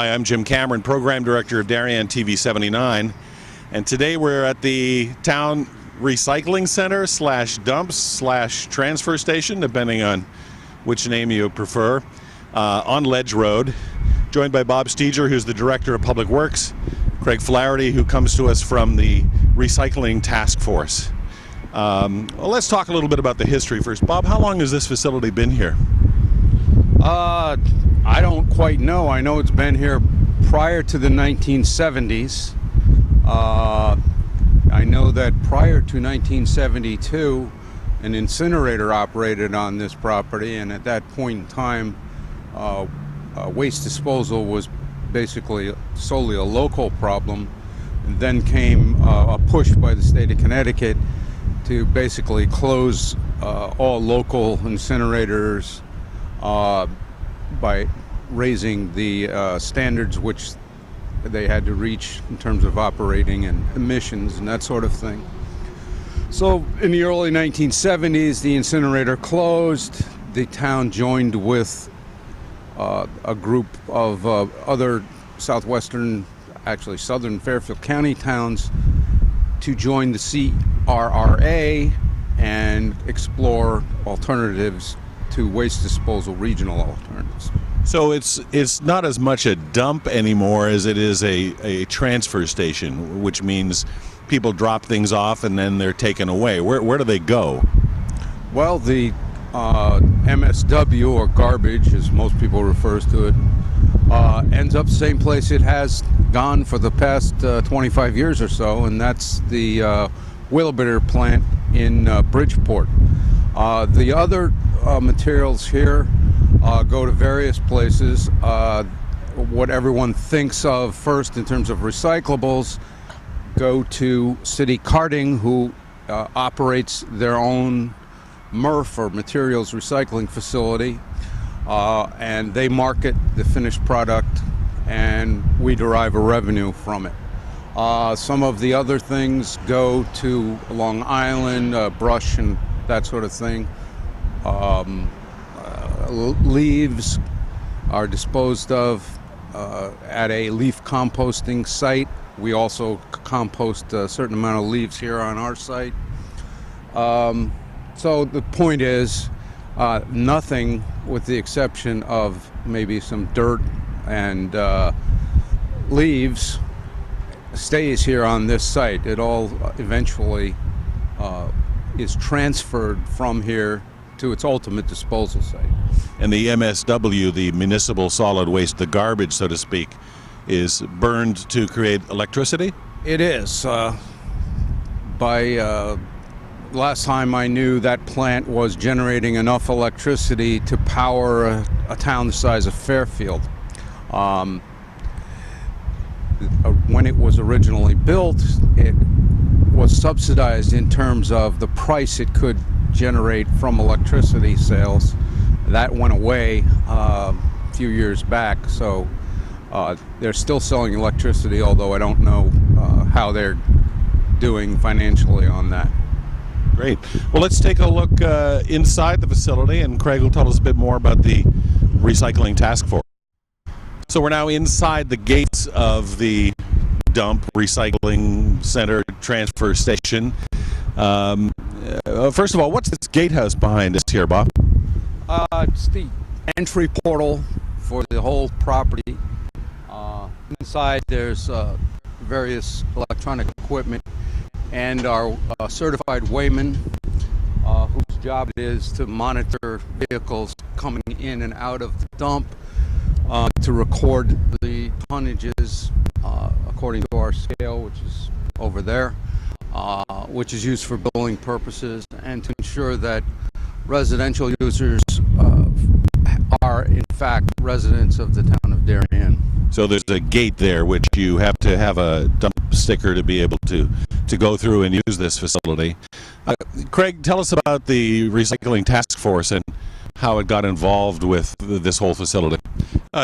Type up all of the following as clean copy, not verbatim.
Hi, I'm Jim Cameron, Program Director of Darien TV 79, and today we're at the town recycling center / dumps / transfer station, depending on which name you prefer, on Ledge Road, joined by Bob Steger, who's the Director of Public Works, Craig Flaherty, who comes to us from the Recycling Task Force. Well, let's talk a little bit about the history first. Bob, how long has this facility been here? I don't quite know. I know it's been here prior to the 1970s. I know that prior to 1972, an incinerator operated on this property, and at that point in time, waste disposal was basically solely a local problem. And then came a push by the state of Connecticut to basically close all local incinerators by raising the standards which they had to reach in terms of operating and emissions and that sort of thing. So in the early 1970s, the incinerator closed. The town joined with a group of other southern Fairfield County towns to join the CRRA and explore alternatives to waste disposal, regional alternatives. So it's not as much a dump anymore as it is a transfer station, which means people drop things off and then they're taken away. Where do they go? Well, the MSW, or garbage, as most people refers to it, ends up the same place it has gone for the past 25 years or so, and that's the Wheelabitter plant in Bridgeport. The other materials here go to various places. What everyone thinks of first in terms of recyclables go to City Carting, who operates their own MRF, or materials recycling facility, and they market the finished product and we derive a revenue from it. Some of the other things go to Long Island, brush and that sort of thing. Leaves are disposed of at a leaf composting site. We also compost a certain amount of leaves here on our site. So the point is, nothing, with the exception of maybe some dirt and leaves, stays here on this site. It all eventually is transferred from here to its ultimate disposal site. And the MSW, the municipal solid waste, the garbage, so to speak, is burned to create electricity? It is. By last time I knew, that plant was generating enough electricity to power a town the size of Fairfield. When it was originally built, it was subsidized in terms of the price it could generate from electricity sales. That went away a few years back, so they're still selling electricity, although I don't know how they're doing financially on that. Great. Well, let's take a look inside the facility, and Craig will tell us a bit more about the Recycling Task Force. So we're now inside the gates of the dump, recycling center, transfer station. First of all, what's this gatehouse behind us here, Bob? It's the entry portal for the whole property. Inside there's various electronic equipment and our certified weighman, whose job it is to monitor vehicles coming in and out of the dump, to record the tonnages according to our scale, which is over there, which is used for billing purposes, and to ensure that residential users are in fact residents of the town of Darien. So there's a gate there which you have to have a dump sticker to be able to go through and use this facility. Craig, tell us about the Recycling Task Force and how it got involved with this whole facility.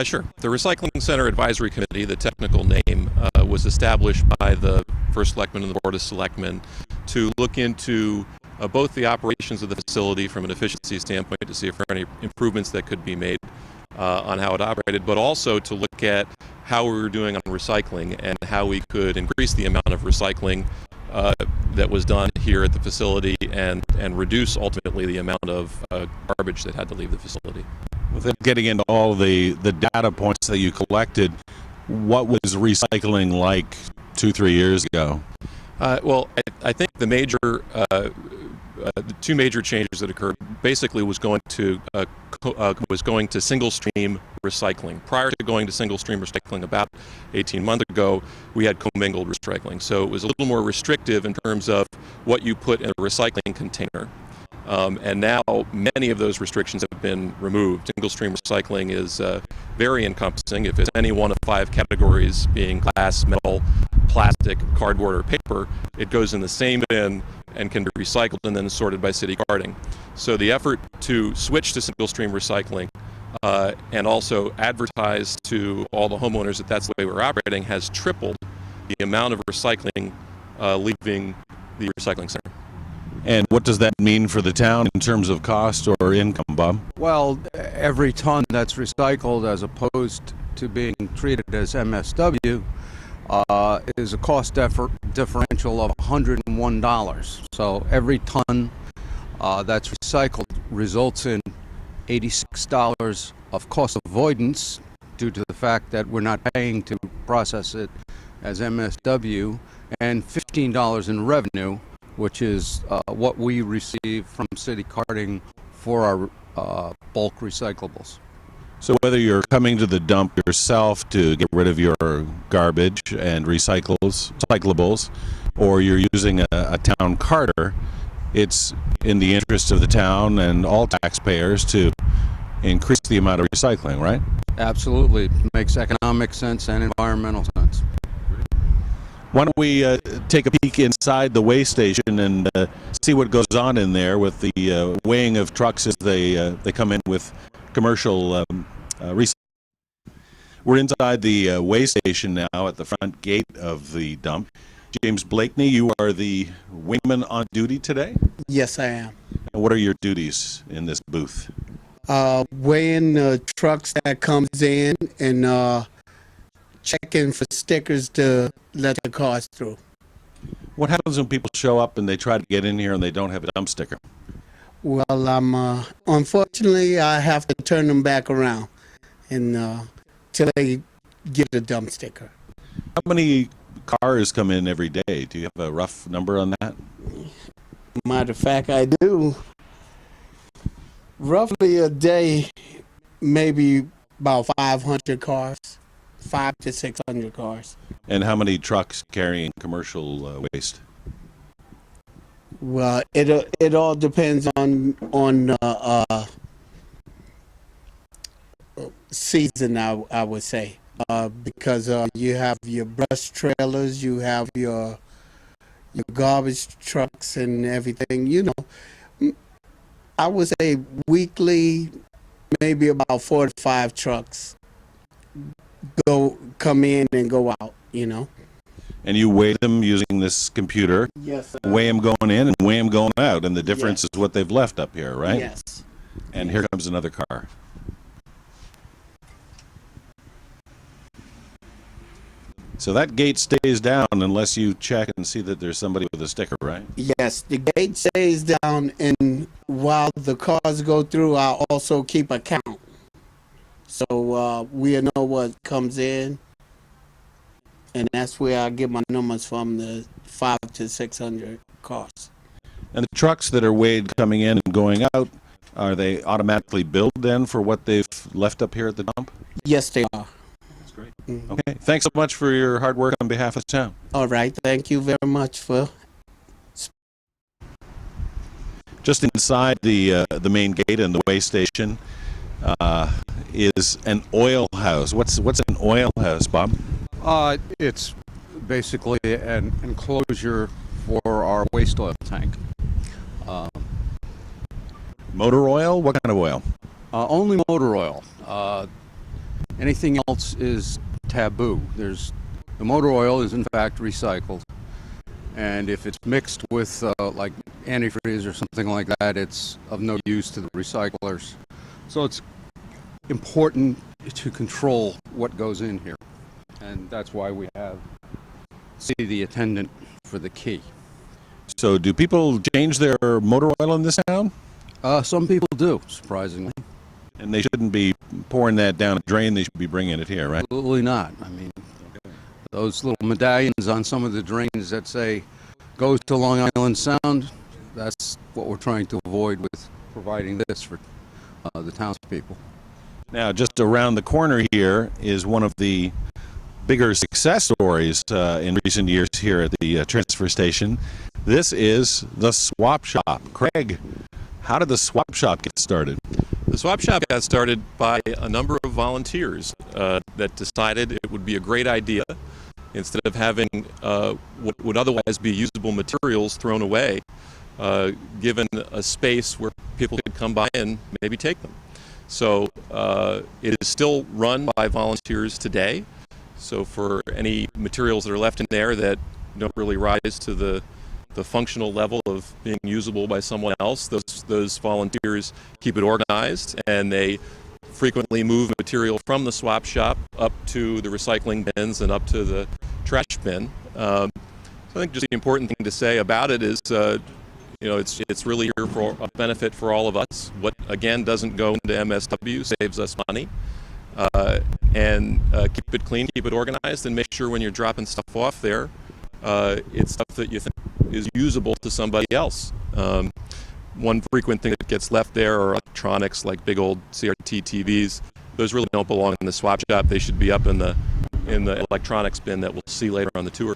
Sure. The Recycling Center Advisory Committee, the technical name, was established by the First Selectman and the Board of Selectmen to look into both the operations of the facility from an efficiency standpoint, to see if there are any improvements that could be made on how it operated, but also to look at how we were doing on recycling and how we could increase the amount of recycling that was done here at the facility and reduce ultimately the amount of garbage that had to leave the facility. Without getting into all the data points that you collected, what was recycling like 2-3 years ago? Well, I think the two major changes that occurred basically was going to single stream recycling. Prior to going to single stream recycling about 18 months ago, we had commingled recycling. So it was a little more restrictive in terms of what you put in a recycling container. And now many of those restrictions have been removed. Single stream recycling is very encompassing. If it's any one of 5 categories, being glass, metal, plastic, cardboard, or paper, it goes in the same bin and can be recycled and then sorted by city carding. So the effort to switch to single stream recycling and also advertise to all the homeowners that that's the way we're operating has tripled the amount of recycling leaving the recycling center. And what does that mean for the town in terms of cost or income, Bob? Well, every ton that's recycled as opposed to being treated as MSW is a cost differential of $101. So every ton that's recycled results in $86 of cost avoidance due to the fact that we're not paying to process it as MSW, and $15 in revenue, which is what we receive from city carding for our bulk recyclables. So whether you're coming to the dump yourself to get rid of your garbage and recyclables, or you're using a town carter, it's in the interest of the town and all taxpayers to increase the amount of recycling, right? Absolutely. It makes economic sense and environmental sense. Why don't we take a peek inside the weigh station and see what goes on in there with the weighing of trucks as they come in with commercial recycling. We're inside the weigh station now at the front gate of the dump. James Blakeney, you are the wingman on duty today? Yes, I am. And what are your duties in this booth? Weighing the trucks that comes in and checking for stickers to let the cars through. What happens when people show up and they try to get in here and they don't have a dump sticker? Well, unfortunately, I have to turn them back around and till they get a dump sticker. How many cars come in every day? Do you have a rough number on that? Matter of fact, I do. Roughly a day, maybe about 500 cars, 500 to 600 cars. And how many trucks carrying commercial waste? Well, it all depends on season, I would say, because you have your brush trailers, you have your garbage trucks and everything. You know, I would say weekly, maybe about 4 to 5 trucks come in and go out. You know. And you weigh them using this computer. Yes. Weigh them going in and weigh them going out, and the difference is what they've left up here, right? Yes. And here comes another car. So that gate stays down unless you check and see that there's somebody with a sticker, right? Yes, the gate stays down, and while the cars go through, I also keep a count. So we know what comes in. And that's where I get my numbers from, the 500 to 600 cars. And the trucks that are weighed coming in and going out, are they automatically billed then for what they've left up here at the dump? Yes, they are. That's great. Mm-hmm. Okay, thanks so much for your hard work on behalf of the town. All right, thank you very much for... Just inside the main gate and the weigh station is an oil house. What's an oil house, Bob? It's basically an enclosure for our waste oil tank. Motor oil? What kind of oil? Only motor oil. Anything else is taboo. The motor oil is in fact recycled, and if it's mixed with like antifreeze or something like that, it's of no use to the recyclers. So it's important to control what goes in here. and that's why we see the attendant for the key. So do people change their motor oil in this town? Some people do, surprisingly. And they shouldn't be pouring that down a drain. They should be bringing it here, right? Absolutely not. I mean, those little medallions on some of the drains that say goes to Long Island Sound, that's what we're trying to avoid with providing this for the townspeople. Now, just around the corner here is one of the bigger success stories in recent years here at the transfer station. This is the swap shop. Craig, how did the swap shop get started? The swap shop got started by a number of volunteers that decided it would be a great idea, instead of having what would otherwise be usable materials thrown away, given a space where people could come by and maybe take them. So it is still run by volunteers today. So for any materials that are left in there that don't really rise to the functional level of being usable by someone else, those volunteers keep it organized, and they frequently move material from the swap shop up to the recycling bins and up to the trash bin. So I think just the important thing to say about it is, it's really here for a benefit for all of us. What again doesn't go into MSW saves us money, and keep it clean, keep it organized, and make sure when you're dropping stuff off there, it's stuff that you think is usable to somebody else. One frequent thing that gets left there are electronics like big old CRT TVs. Those really don't belong in the swap shop. They should be up in the electronics bin that we'll see later on the tour.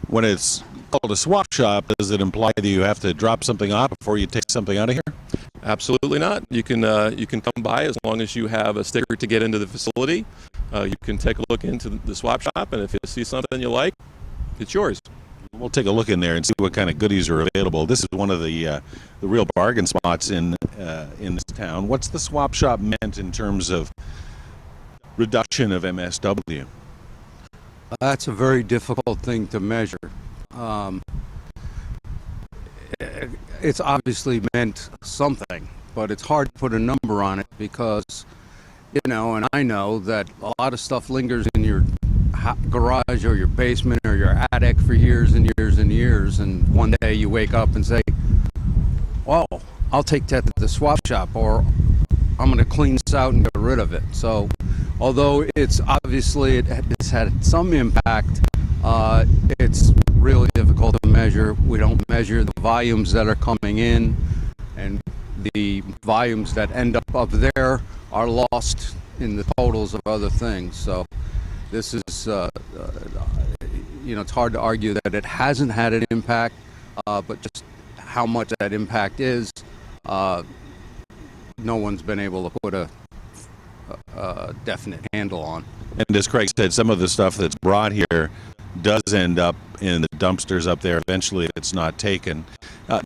When it's called a swap shop, does it imply that you have to drop something off before you take something out of here? Absolutely not. You can come by as long as you have a sticker to get into the facility. You can take a look into the swap shop, and if you see something you like, it's yours. We'll take a look in there and see what kind of goodies are available. This is one of the real bargain spots in this town. What's the swap shop meant in terms of reduction of MSW? That's a very difficult thing to measure. It's obviously meant something, but it's hard to put a number on it because, and I know that a lot of stuff lingers in your garage or your basement or your attic for years and years and years, and one day you wake up and say, well, I'll take that to the swap shop, or I'm going to clean this out and get rid of it. So although it's obviously it's had some impact, it's really difficult to measure. We don't measure the volumes that are coming in, and the volumes that end up there are lost in the totals of other things. So this is, it's hard to argue that it hasn't had an impact, but just how much that impact is, no one's been able to put a definite handle on. And as Craig said, some of the stuff that's brought here does end up in the dumpsters up there eventually if it's not taken.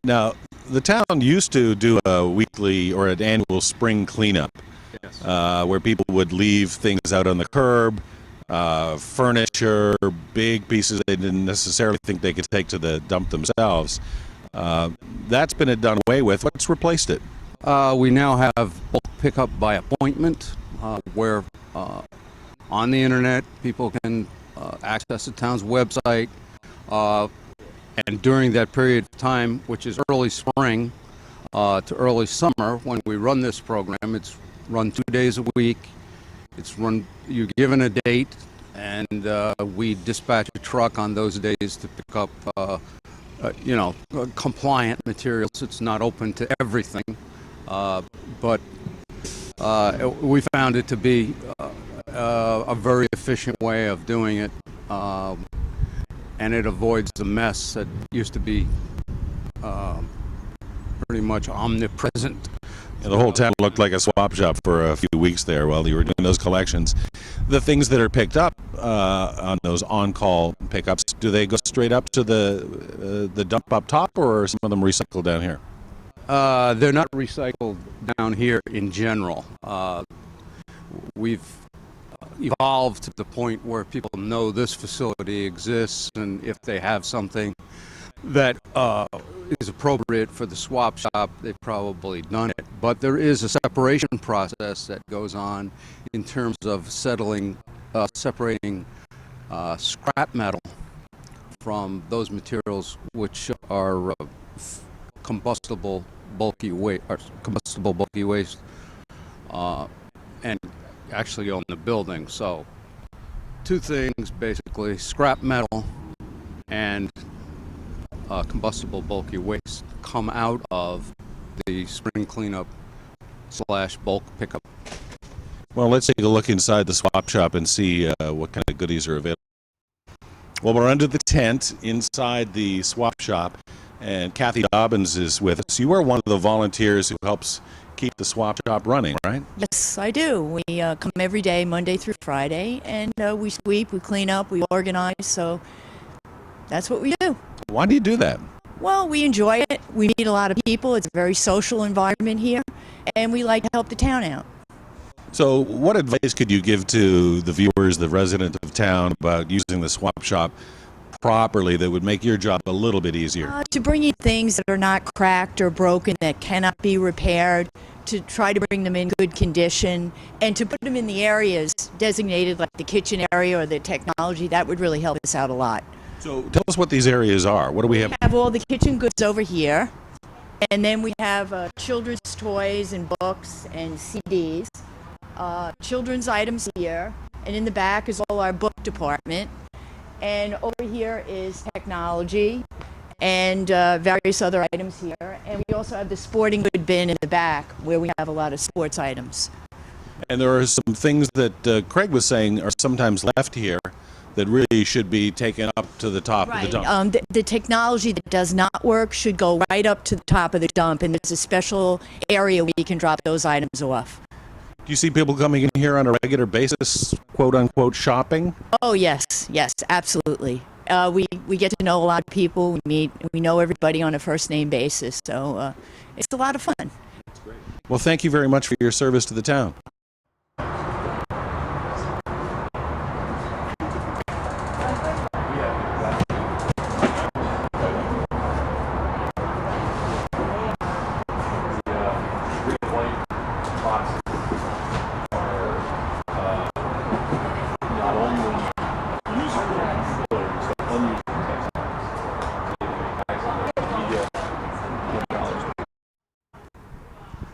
Now, the town used to do a weekly or an annual spring cleanup, Yes. Where people would leave things out on the curb, furniture, big pieces they didn't necessarily think they could take to the dump themselves. That's been done away with. What's replaced it? We now have bulk pickup by appointment, where on the internet people can access the town's website, and during that period of time, which is early spring to early summer, when we run this program, it's run 2 days a week. It's run, you're given a date, and we dispatch a truck on those days to pick up compliant materials. It's not open to everything, but we found it to be a very efficient way of doing it, and it avoids the mess that used to be pretty much omnipresent. The whole town looked like a swap shop for a few weeks there while you were doing those collections. The things that are picked up on those on-call pickups, do they go straight up to the dump up top, or are some of them recycled down here? They're not recycled down here in general. We've evolved to the point where people know this facility exists, and if they have something that is appropriate for the swap shop, they've probably done it. But there is a separation process that goes on in terms of settling separating scrap metal from those materials which are combustible bulky waste, and actually on the building. So two things basically: scrap metal and combustible bulky waste come out of the spring cleanup / bulk pickup. Well, let's take a look inside the swap shop and see what kind of goodies are available. Well, we're under the tent inside the swap shop, and Kathy Dobbins is with us. You are one of the volunteers who helps keep the swap shop running, right? Yes, I do. We come every day, Monday through Friday, and we sweep, we clean up, we organize, so that's what we do. Why do you do that? Well, we enjoy it. We meet a lot of people. It's a very social environment here, and we like to help the town out. So what advice could you give to the viewers, the residents of town, about using the swap shop properly that would make your job a little bit easier? To bring in things that are not cracked or broken, that cannot be repaired, to try to bring them in good condition, and to put them in the areas designated like the kitchen area or the technology. That would really help us out a lot. So tell us what these areas are. What do we have? We have all the kitchen goods over here, and then we have children's toys and books and CDs, children's items here, and in the back is all our book department, and over here is technology and various other items here, and we also have the sporting good bin in the back where we have a lot of sports items. And there are some things that Craig was saying are sometimes left here that really should be taken up to the top of the dump. The technology that does not work should go right up to the top of the dump, and there's a special area where you can drop those items off. Do you see people coming in here on a regular basis, quote unquote, shopping? Oh yes, absolutely. We get to know a lot of people. We know everybody on a first name basis, so it's a lot of fun. Well, thank you very much for your service to the town.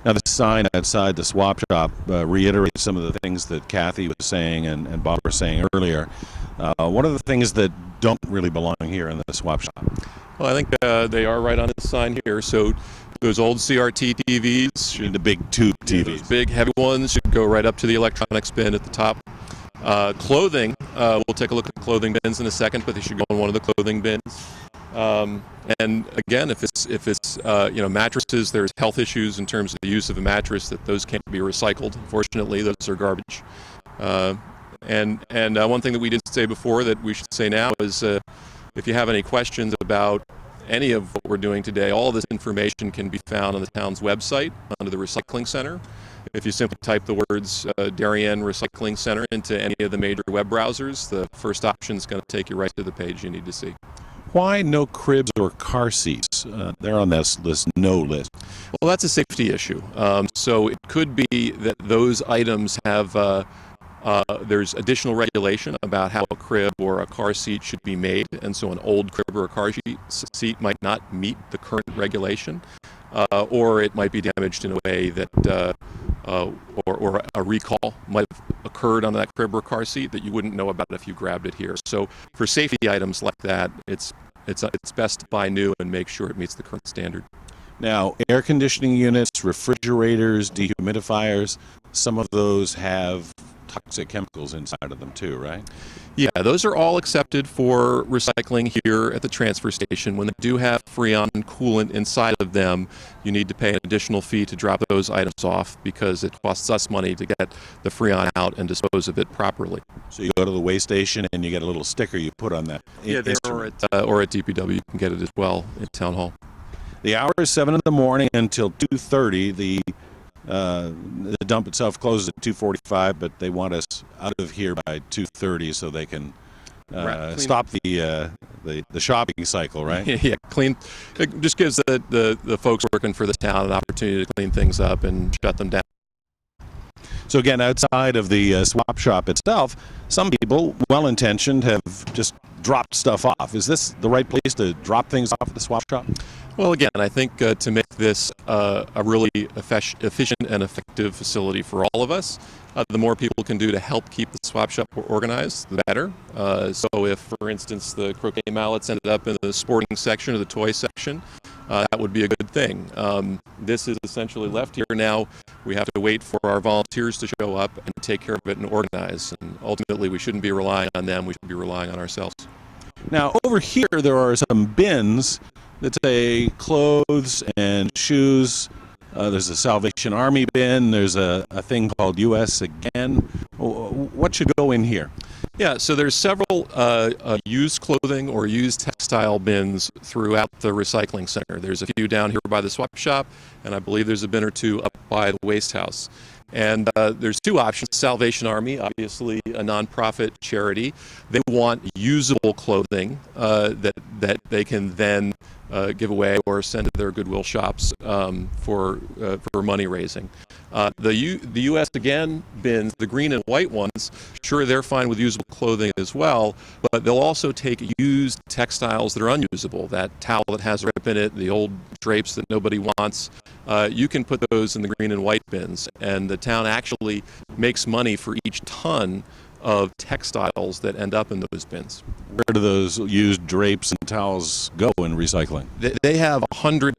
Now, the sign outside the swap shop reiterates some of the things that Kathy was saying and Bob was saying earlier. What are the things that don't really belong here in the swap shop? Well, I think they are right on the sign here. So those old CRT TVs, The big tube TVs. those big heavy ones should go right up to the electronics bin at the top. Clothing, we'll take a look at clothing bins in a second, but they should go in one of the clothing bins. And again, if it's mattresses, there's health issues in terms of the use of a mattress, that those can't be recycled. Unfortunately, those are garbage. And one thing that we didn't say before that we should say now is if you have any questions about any of what we're doing today, all of this information can be found on the town's website under the Recycling Center. If you simply type the words Darien Recycling Center into any of the major web browsers, the first option is going to take you right to the page you need to see. Why no cribs or car seats? They're on this no list. Well, that's a safety issue. So it could be that those items have, there's additional regulation about how a crib or a car seat should be made, and so an old crib or a car seat might not meet the current regulation, or it might be damaged in a way that, or a recall might have occurred on that crib or car seat that you wouldn't know about if you grabbed it here. So for safety items like that, it's best to buy new and make sure it meets the current standard. Now, air conditioning units, refrigerators, dehumidifiers, some of those have toxic chemicals inside of them too, right? Yeah, those are all accepted for recycling here at the transfer station. When they do have Freon coolant inside of them, you need to pay an additional fee to drop those items off because it costs us money to get the Freon out and dispose of it properly. So you go to the waste station and you get a little sticker you put on that. Yeah, or at DPW you can get it as well in Town Hall. The hour is 7 in the morning until 2:30. The dump itself closes at 2:45, but they want us out of here by 2:30 so they can stop the shopping cycle, right? Yeah, clean. It just gives the folks working for the town an opportunity to clean things up and shut them down. So again, outside of the swap shop itself, some people, well-intentioned, have just dropped stuff off. Is this the right place to drop things off at the swap shop? Well, again, I think to make this a really efficient and effective facility for all of us, the more people can do to help keep the swap shop organized, the better. So if, for instance, the croquet mallets ended up in the sporting section or the toy section, that would be a good thing. This is essentially left here now. We have to wait for our volunteers to show up and take care of it and organize. And ultimately, we shouldn't be relying on them. We should be relying on ourselves. Now, over here, there are some bins that say clothes and shoes. There's a Salvation Army bin. There's a thing called U.S. Again. What should go in here? Yeah, so there's several used clothing or used textile bins throughout the recycling center. There's a few down here by the swap shop, and I believe there's a bin or two up by the waste house. And there's two options. Salvation Army, obviously a nonprofit charity, they want usable clothing that they can then give away or send to their Goodwill shops for money raising. The U.S. Again bins, the green and white ones, sure, they're fine with usable clothing as well, but they'll also take used textiles that are unusable, that towel that has a rip in it, the old drapes that nobody wants. You can put those in the green and white bins, and the town actually makes money for each ton of textiles that end up in those bins. Where do those used drapes and towels go in recycling? They have 100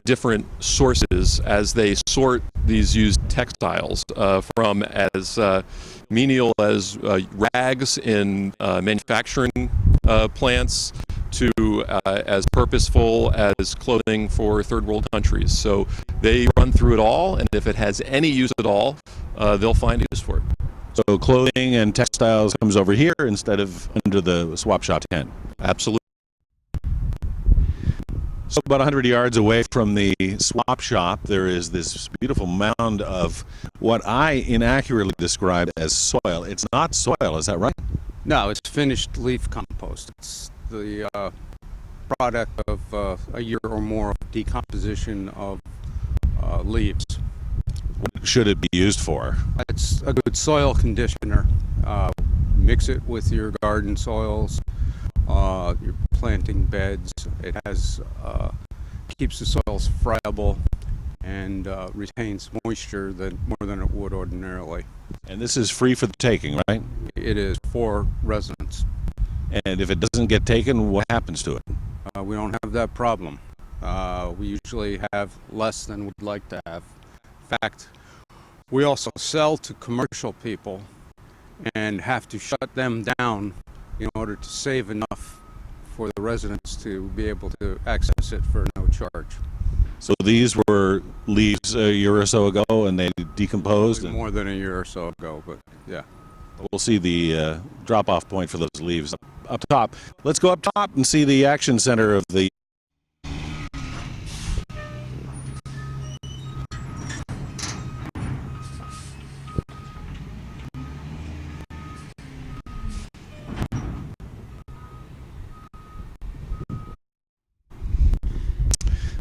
different sources as they sort these used textiles, from as menial as rags in manufacturing plants to as purposeful as clothing for third world countries. So they run through it all, and if it has any use at all, they'll find use for it. So clothing and textiles comes over here instead of under the swap shop tent. Absolutely. So about 100 yards away from the swap shop, there is this beautiful mound of what I inaccurately described as soil. It's not soil, is that right? No, it's finished leaf compost. It's the product of a year or more of decomposition of leaves. What should it be used for? It's a good soil conditioner. Mix it with your garden soils, your planting beds. It has keeps the soils friable and retains moisture more than it would ordinarily. And this is free for the taking, right? It is for residents. And if it doesn't get taken, what happens to it? We don't have that problem. We usually have less than we'd like to have. In fact, we also sell to commercial people and have to shut them down in order to save enough for the residents to be able to access it for no charge. So these were leaves a year or so ago, and they decomposed? More than a year or so ago, but yeah. We'll see the drop-off point for those leaves up top. Let's go up top and see the action center of the...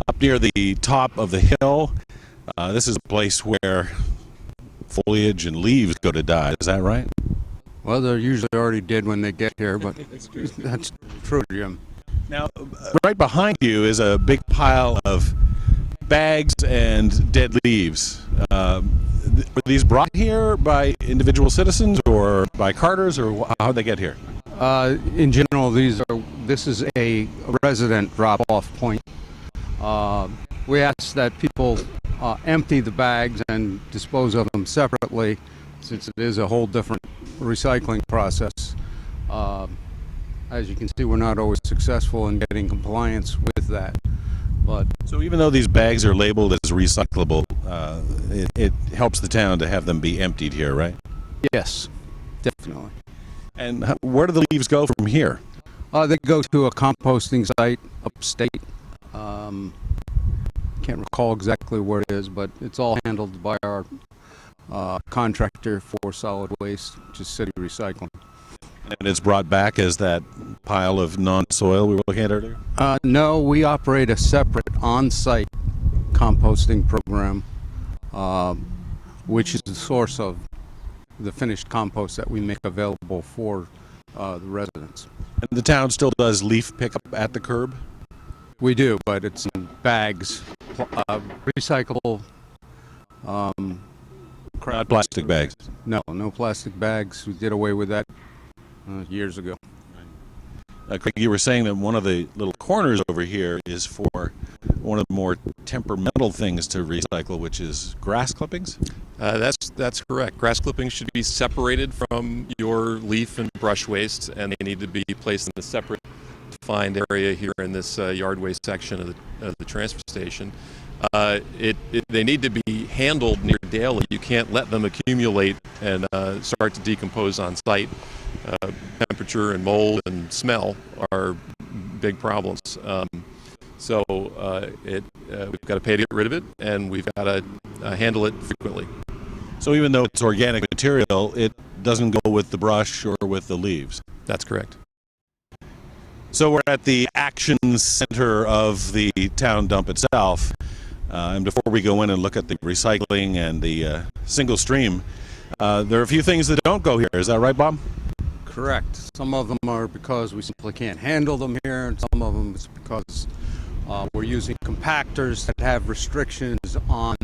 Up near the top of the hill, this is a place where foliage and leaves go to die. Is that right? Well, they're usually already dead when they get here, but that's true, Jim. Now, right behind you is a big pile of bags and dead leaves. Were these brought here by individual citizens or by carters, or how'd they get here? In general, this is a resident drop-off point. We ask that people empty the bags and dispose of them separately, since it is a whole different recycling process. As you can see, we're not always successful in getting compliance with that. But so even though these bags are labeled as recyclable, it helps the town to have them be emptied here, right? yes, definitely. And where do the leaves go from here? They go to a composting site upstate. Can't recall exactly where it is, but it's all handled by our contractor for solid waste, which is City Recycling. And it's brought back as that pile of non-soil we were looking at earlier? No, we operate a separate on-site composting program, which is the source of the finished compost that we make available for the residents. And the town still does leaf pickup at the curb? We do, but it's in bags, recyclable. Not plastic bags. No, no plastic bags. We did away with that years ago. Craig, you were saying that one of the little corners over here is for one of the more temperamental things to recycle, which is grass clippings? That's correct. Grass clippings should be separated from your leaf and brush waste, and they need to be placed in a separate defined area here in this yard waste section of the transfer station. They need to be handled near daily. You can't let them accumulate and start to decompose on site. Temperature and mold and smell are big problems. So we've got to pay to get rid of it, and we've got to handle it frequently. So even though it's organic material, it doesn't go with the brush or with the leaves? That's correct. So we're at the action center of the town dump itself. And before we go in and look at the recycling and the single stream, there are a few things that don't go here. Is that right, Bob? Correct. Some of them are because we simply can't handle them here, and some of them is because we're using compactors that have restrictions on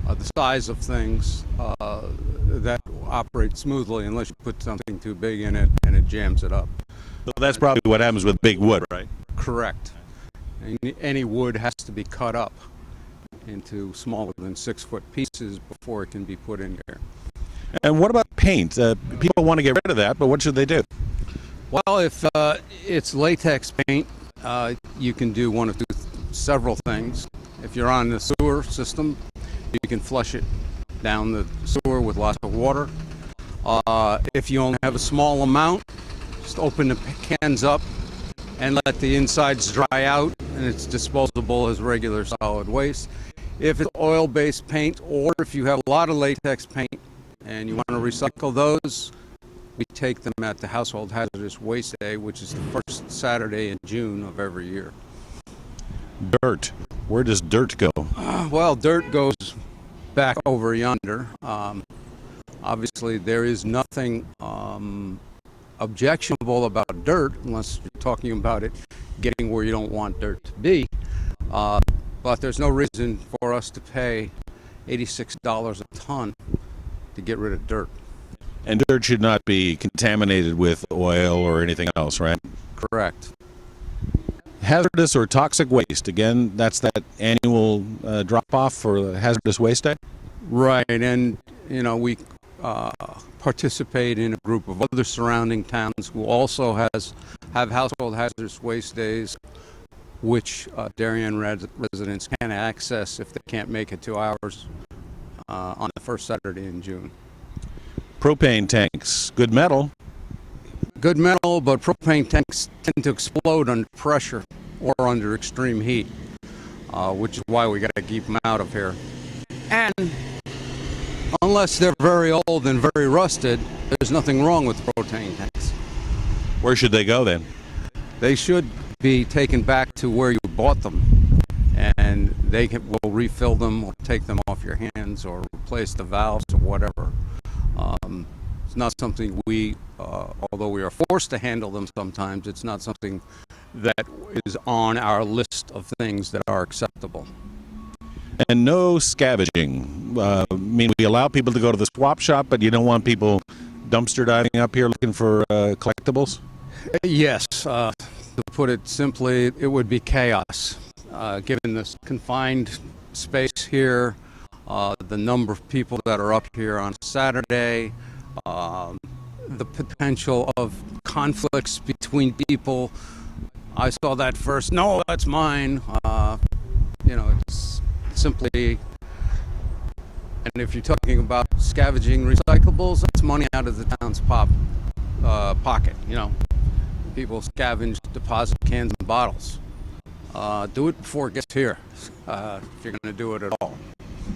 the size of things that operate smoothly unless you put something too big in it and it jams it up. So that's probably what happens with big wood, right? Correct. Any wood has to be cut up into smaller than 6-foot pieces before it can be put in here. And what about paint? People want to get rid of that, but what should they do? Well, if it's latex paint, you can do one of several things. If you're on the sewer system, you can flush it down the sewer with lots of water. If you only have a small amount, just open the cans up and let the insides dry out, and it's disposable as regular solid waste. If it's oil-based paint, or if you have a lot of latex paint and you want to recycle those, we take them at the Household Hazardous Waste Day, which is the first Saturday in June of every year. Dirt. Where does dirt go? Well, dirt goes back over yonder. Obviously, there is nothing objectionable about dirt, unless you're talking about it getting where you don't want dirt to be. But there's no reason for us to pay $86 a ton to get rid of dirt. And dirt should not be contaminated with oil or anything else, right? Correct. Hazardous or toxic waste, again, that's that annual drop-off for Hazardous Waste Day? Right, and we participate in a group of other surrounding towns who also have Household Hazardous Waste Days, which Darien residents can access if they can't make it to ours on the first Saturday in June. Propane tanks, good metal. Good metal, but propane tanks tend to explode under pressure or under extreme heat, which is why we got to keep them out of here. And unless they're very old and very rusted, there's nothing wrong with propane tanks. Where should they go then? They should be taken back to where you bought them, and they will refill them or take them off your hands or replace the valves or whatever. It's not something we, although we are forced to handle them sometimes, it's not something that is on our list of things that are acceptable. And no scavenging. I mean, we allow people to go to the swap shop, but you don't want people dumpster diving up here looking for collectibles? Yes. To put it simply, it would be chaos. Given this confined space here, the number of people that are up here on Saturday, the potential of conflicts between people. I saw that first. No, that's mine. It's simply. And if you're talking about scavenging recyclables, that's money out of the town's pocket. People scavenge deposit cans and bottles. Do it before it gets here, if you're going to do it at all.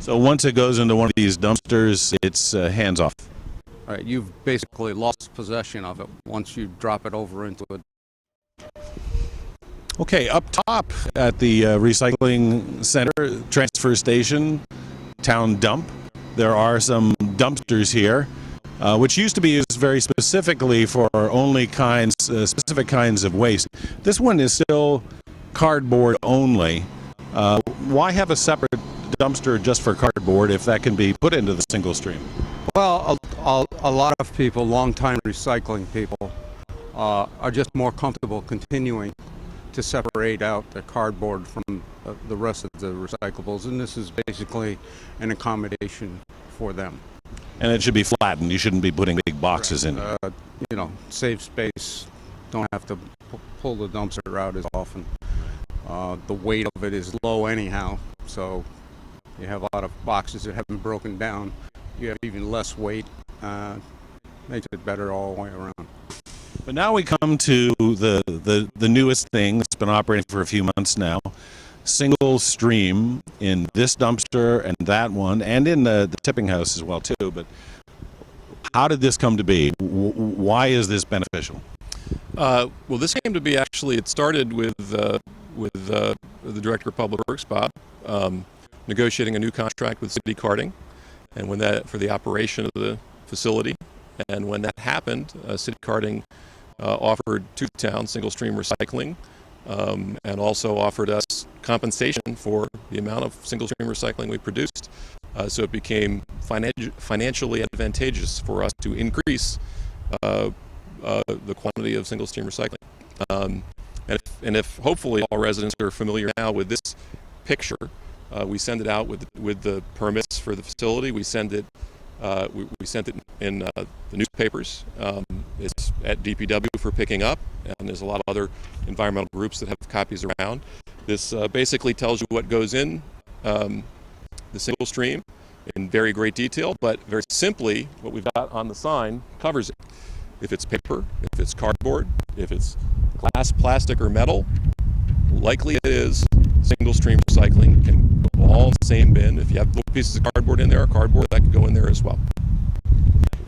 So once it goes into one of these dumpsters, it's hands off. All right, you've basically lost possession of it once you drop it over into it. Okay, up top at the recycling center, transfer station, town dump, there are some dumpsters here. which used to be used very specifically for only specific kinds of waste. This one is still cardboard only. Why have a separate dumpster just for cardboard if that can be put into the single stream? Well, a lot of people, longtime recycling people, are just more comfortable continuing to separate out the cardboard from the rest of the recyclables, and this is basically an accommodation for them. And it should be flattened. You shouldn't be putting big boxes in. Save space. Don't have to pull the dumpster out as often. The weight of it is low anyhow, so you have a lot of boxes that haven't broken down. You have even less weight. Makes it better all the way around. But now we come to the newest thing that's been operating for a few months now. Single stream in this dumpster and that one, and in the tipping house as well too. But how did this come to be? Why is this beneficial? Well, this came to be actually. It started with the Director of Public Works, Bob, negotiating a new contract with City Carding, and when that for the operation of the facility. And when that happened, City Carding offered to the town single stream recycling. And also offered us compensation for the amount of single stream recycling we produced. So it became financially advantageous for us to increase the quantity of single stream recycling. And if hopefully all residents are familiar now with this picture, we send it out with the permits for the facility. We send it. We sent it in the newspapers. It's at DPW for picking up, and there's a lot of other environmental groups that have copies around. This basically tells you what goes in the single stream in very great detail, but very simply, what we've got on the sign covers it. If it's paper, if it's cardboard, if it's glass, plastic, or metal, likely it is single stream recycling, can go all in the same bin. If you have little pieces of cardboard in there, or cardboard, that could go in there as well.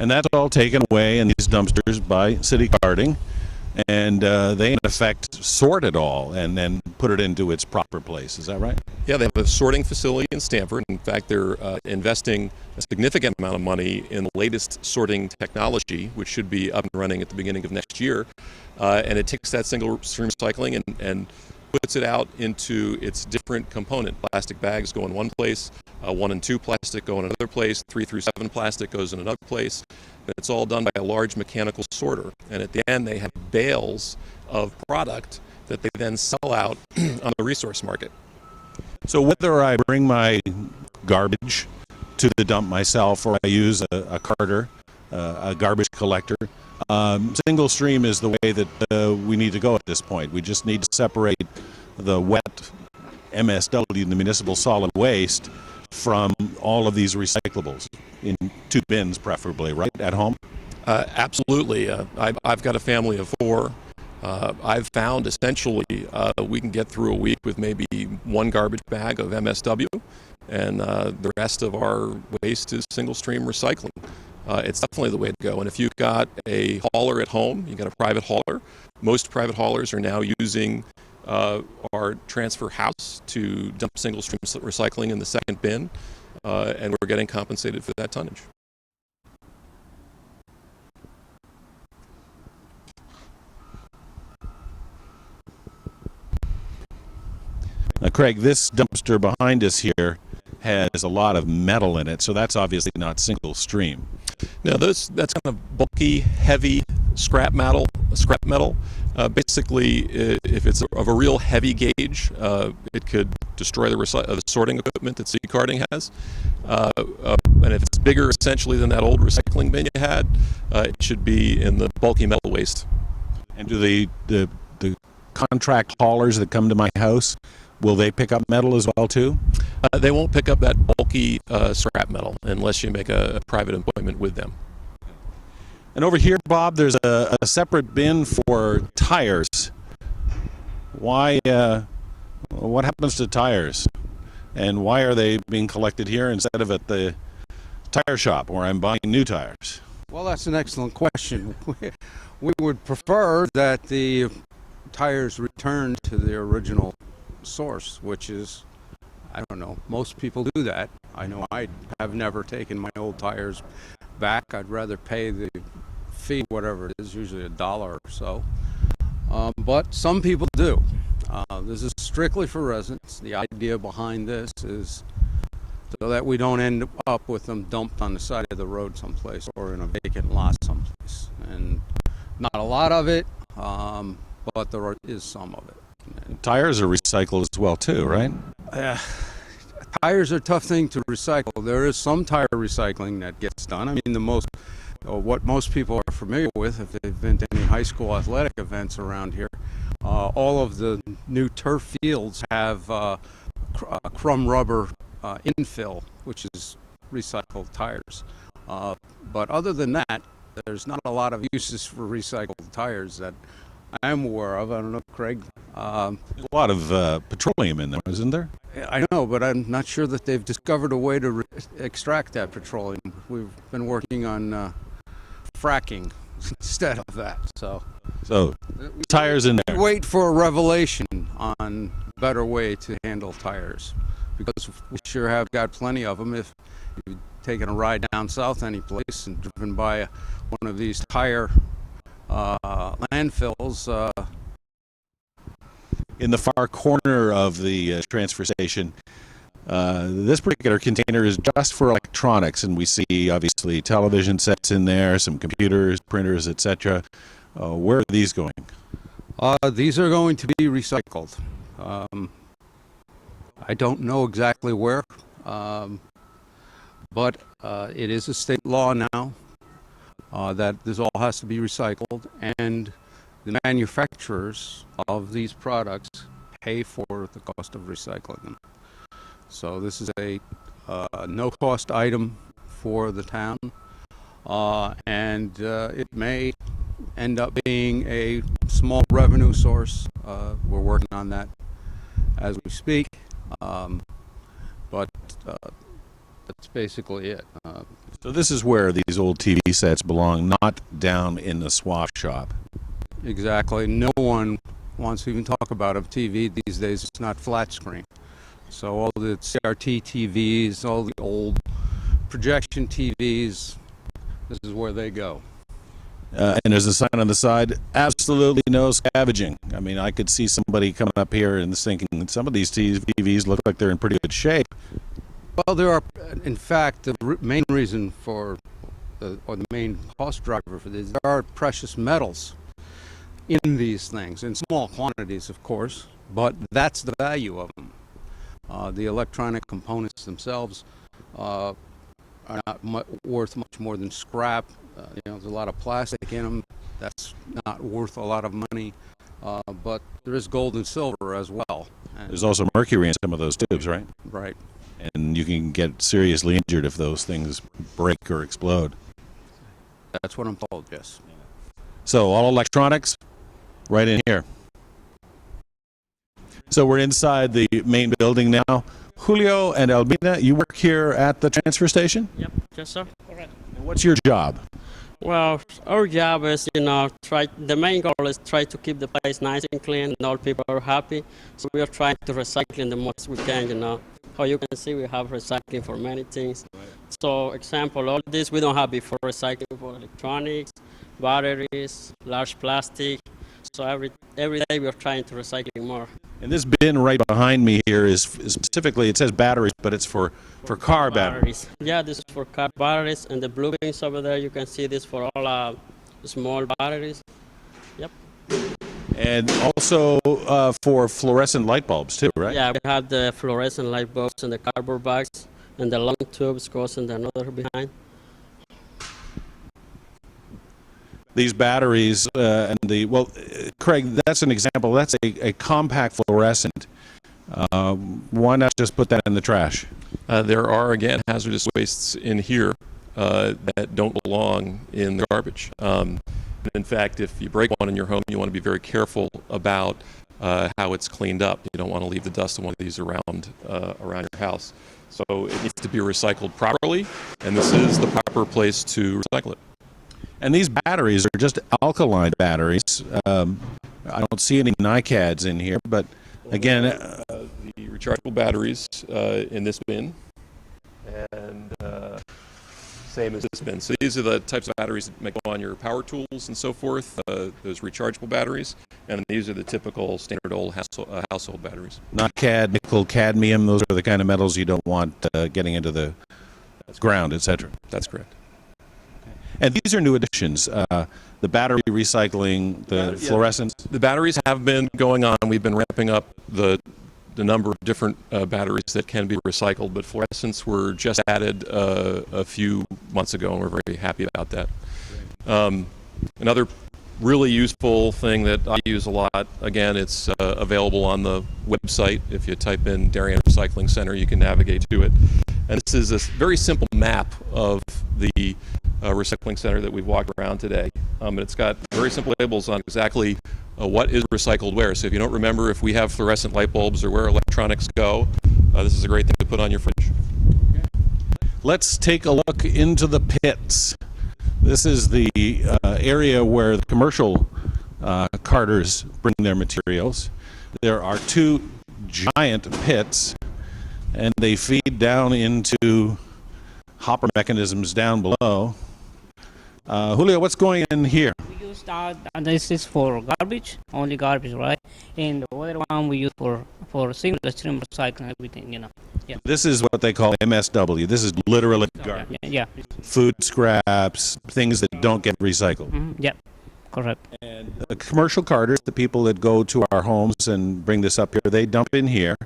And that's all taken away in these dumpsters by City Carding, and they in effect sort it all and then put it into its proper place. Is that right? Yeah, they have a sorting facility in Stamford. In fact, they're investing a significant amount of money in the latest sorting technology, which should be up and running at the beginning of next year. And it takes that single stream recycling and puts it out into its different component. Plastic bags go in one place, 1 and 2 plastic go in another place, 3 through 7 plastic goes in another place. And it's all done by a large mechanical sorter. And at the end, they have bales of product that they then sell out on the resource market. So whether I bring my garbage to the dump myself or I use a carter, a garbage collector, single stream is the way that we need to go at this point. We just need to separate the wet MSW, the municipal solid waste, from all of these recyclables in 2 bins, preferably, right, at home? Absolutely. I've got a family of 4. I've found essentially we can get through a week with maybe 1 garbage bag of MSW, and the rest of our waste is single stream recycling. It's definitely the way to go. And if you've got a hauler at home, you've got a private hauler. Most private haulers are now using our transfer house to dump single stream recycling in the second bin, and we're getting compensated for that tonnage. Now, Craig, this dumpster behind us here has a lot of metal in it, so that's obviously not single stream. Now, that's kind of bulky, heavy scrap metal. Basically, if it's of a real heavy gauge, it could destroy the sorting equipment that City Carding has. And if it's bigger, essentially, than that old recycling bin you had, it should be in the bulky metal waste. And do the contract haulers that come to my house, will they pick up metal as well too? They won't pick up that bulky scrap metal unless you make a private appointment with them. And over here, Bob, there's a separate bin for tires. Why? What happens to tires? And why are they being collected here instead of at the tire shop where I'm buying new tires? Well, that's an excellent question. We would prefer that the tires return to their original source, which is, I don't know, most people do that. I know I have never taken my old tires back. I'd rather pay the fee, whatever it is, usually $1 or so. But some people do. This is strictly for residents. The idea behind this is so that we don't end up with them dumped on the side of the road someplace or in a vacant lot someplace. And not a lot of it, but there is some of it. And Tires are recycled as well too, right? tires are a tough thing to recycle. There is some tire recycling that gets done. I mean, what most people are familiar with, if they've been to any high school athletic events around here, all of the new turf fields have crumb rubber infill, which is recycled tires. But other than that, there's not a lot of uses for recycled tires that I am aware of. I don't know, Craig. A lot of petroleum in there, isn't there? I know, but I'm not sure that they've discovered a way to extract that petroleum. We've been working on fracking instead of that. So tires in there. Wait for a revelation on a better way to handle tires, because we sure have got plenty of them. If you've taken a ride down south any place and driven by one of these tire landfills. In the far corner of the transfer station, this particular container is just for electronics, and we see obviously television sets in there, some computers, printers, etc. Where are these going? These are going to be recycled. I don't know exactly where, but it is a state law now that this all has to be recycled, and the manufacturers of these products pay for the cost of recycling them. So this is a no-cost item for the town, and it may end up being a small revenue source. We're working on that as we speak, but that's basically it. So this is where these old TV sets belong, not down in the swap shop. Exactly. No one wants to even talk about a TV these days. It's not flat screen. So all the CRT TVs, all the old projection TVs, this is where they go. And there's a sign on the side, absolutely no scavenging. I mean, I could see somebody coming up here and thinking some of these TVs look like they're in pretty good shape. Well, there are, in fact, the main reason for, or the main cost driver for this, there are precious metals in these things, in small quantities, of course, but that's the value of them. The electronic components themselves are not worth much more than scrap. There's a lot of plastic in them. That's not worth a lot of money, but there is gold and silver as well. And there's also mercury in some of those tubes, right? Right. And you can get seriously injured if those things break or explode. That's what I'm told, yes. So all electronics right in here. So we're inside the main building now. Julio and Albina, you work here at the transfer station? Yep, yes sir. Correct. And what's your job? Well, our job is, the main goal is try to keep the place nice and clean and all people are happy. So we are trying to recycle the most we can, How you can see, we have recycling for many things. Right. So, example, all this we don't have before recycling for electronics, batteries, large plastic. So every day we are trying to recycle more. And this bin right behind me here is specifically, it says batteries, but it's for car batteries. Yeah, this is for car batteries, and the blue bins over there, you can see this for all small batteries. Yep. And also for fluorescent light bulbs too, right? Yeah, we have the fluorescent light bulbs and the cardboard bags, and the long tubes goes in another behind. These batteries Craig, that's an example. That's a compact fluorescent. Why not just put that in the trash? There are, again, hazardous wastes in here that don't belong in the garbage. In fact, if you break one in your home, you want to be very careful about how it's cleaned up. You don't want to leave the dust of one of these around your house. So it needs to be recycled properly, and this is the proper place to recycle it. And these batteries are just alkaline batteries. I don't see any NiCads in here, but again... the rechargeable batteries in this bin, and same as this bin. So these are the types of batteries that might go on your power tools and so forth, those rechargeable batteries, and these are the typical standard old household batteries. Not nickel, cadmium. Those are the kind of metals you don't want getting into the ground, etc. That's correct. And these are new additions. The battery recycling, the fluorescence. The batteries have been going on. We've been ramping up the number of different batteries that can be recycled, but fluorescents were just added a few months ago, and we're very happy about that. Another really useful thing that I use a lot, again, it's available on the website. If you type in Darien Recycling Center, you can navigate to it. And this is a very simple map of the recycling center that we've walked around today. And it's got very simple labels on exactly what is recycled where. So if you don't remember if we have fluorescent light bulbs or where electronics go, this is a great thing to put on your fridge. Let's take a look into the pits. This is the area where the commercial carters bring their materials. There are two giant pits, and they feed down into hopper mechanisms down below. Julio, what's going in here? We use this is for garbage, only garbage, right? And the other one we use for single stream recycling, everything, you know. Yeah. This is what they call MSW. This is literally garbage. Yeah. Food scraps, things that don't get recycled. Mm-hmm. Yeah, correct. And the commercial carters, the people that go to our homes and bring this up here, they dump in here,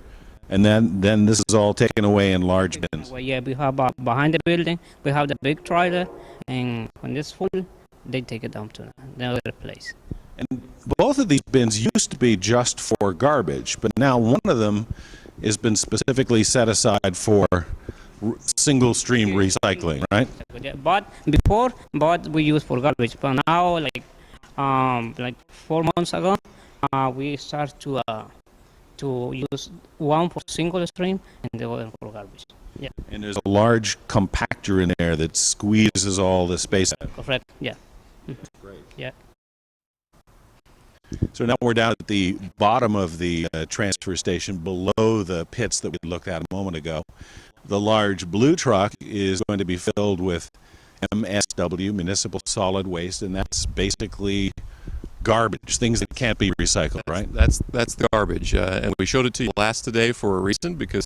and then this is all taken away in large bins. Well, yeah, we have behind the building, we have the big trailer, and when it's full, they take it down to the other place. And both of these bins used to be just for garbage, but now one of them has been specifically set aside for single stream recycling, right? Yeah, but before, we used for garbage, but now, like 4 months ago, we start to use one for single stream and the other for garbage. Yeah. And there's a large compactor in there that squeezes all the space out. Correct. Yeah. That's great. Yeah. So now we're down at the bottom of the transfer station below the pits that we looked at a moment ago. The large blue truck is going to be filled with MSW, municipal solid waste, and that's basically garbage, things that can't be recycled, right? That's the garbage, and we showed it to you last today for a reason, because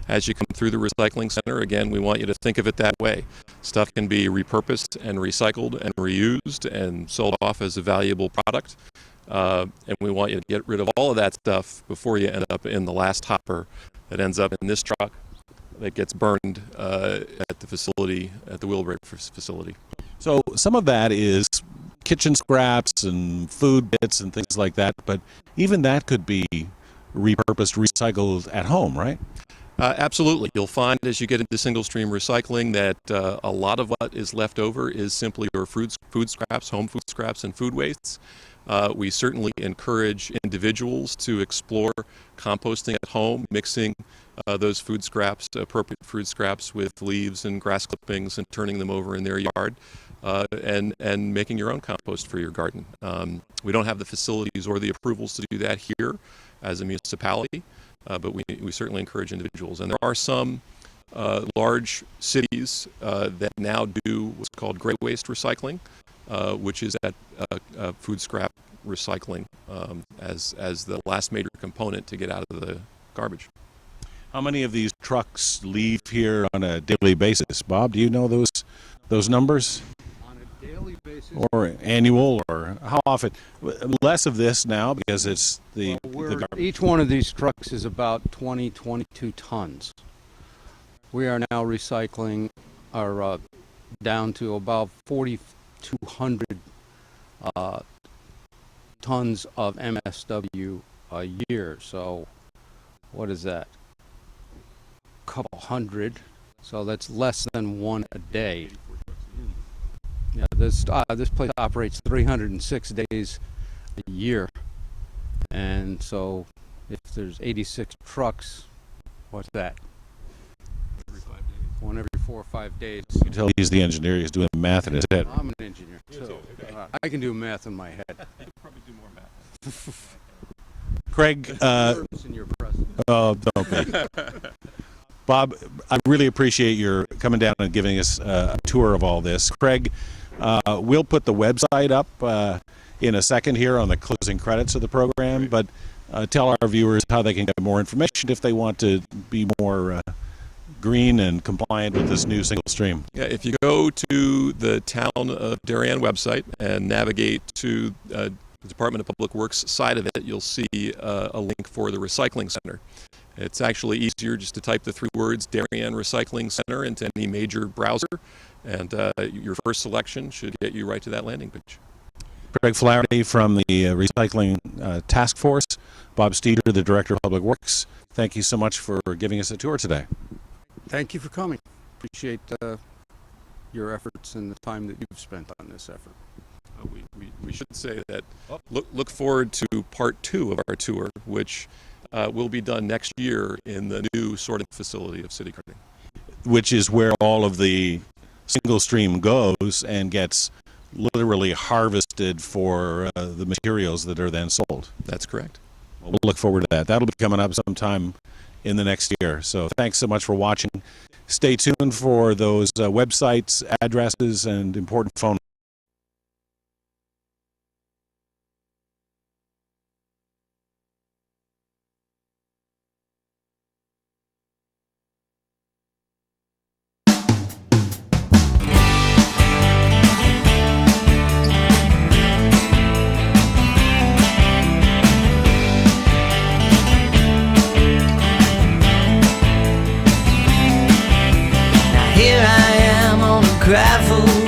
as you come through the recycling center, again, we want you to think of it that way. Stuff can be repurposed and recycled and reused and sold off as a valuable product, and we want you to get rid of all of that stuff before you end up in the last hopper that ends up in this truck that gets burned at the facility, at the Wheelbrae facility. So some of that is kitchen scraps and food bits and things like that, but even that could be repurposed, recycled at home, right? Absolutely. You'll find as you get into single stream recycling that a lot of what is left over is simply your food scraps, home food scraps, and food wastes. We certainly encourage individuals to explore composting at home, mixing those food scraps, appropriate food scraps, with leaves and grass clippings and turning them over in their yard, and making your own compost for your garden. We don't have the facilities or the approvals to do that here as a municipality, but we certainly encourage individuals. And there are some large cities that now do what's called gray waste recycling, which is at food scrap recycling as the last major component to get out of the garbage. How many of these trucks leave here on a daily basis? Bob, do you know those numbers? On a daily basis? Or annual, or how often? Less of this now because it's the garbage. Each one of these trucks is about 22 tons. We are now recycling down to about 4,200 tons of MSW a year. So what is that? A couple hundred. So that's less than one a day. Yeah, this place operates 306 days a year, and so if there's 86 trucks, what's that? Every 5 days. One every 4 or 5 days. You can tell he's the engineer. He's doing math in his head. I'm an engineer too. I can do math in my head. You could probably do more math. Craig, In your presence. oh, don't be. Bob, I really appreciate your coming down and giving us a tour of all this. Craig, we'll put the website up in a second here on the closing credits of the program, but tell our viewers how they can get more information if they want to be more green and compliant with this new single stream. Yeah, if you go to the Town of Darien website and navigate to the Department of Public Works side of it, you'll see a link for the Recycling Center. It's actually easier just to type the 3 words Darien Recycling Center into any major browser, and your first selection should get you right to that landing page. Craig Flaherty from the Recycling Task Force, Bob Steeder, the Director of Public Works, thank you so much for giving us a tour today. Thank you for coming. Appreciate your efforts and the time that you've spent on this effort. We should say that look forward to part 2 of our tour, which will be done next year in the new sorting facility of City Carding. Which is where all of the single stream goes and gets literally harvested for the materials that are then sold. That's correct. Well, we'll look forward to that. That'll be coming up sometime in the next year. So thanks so much for watching. Stay tuned for those websites, addresses, and important phone Here I am on a gravel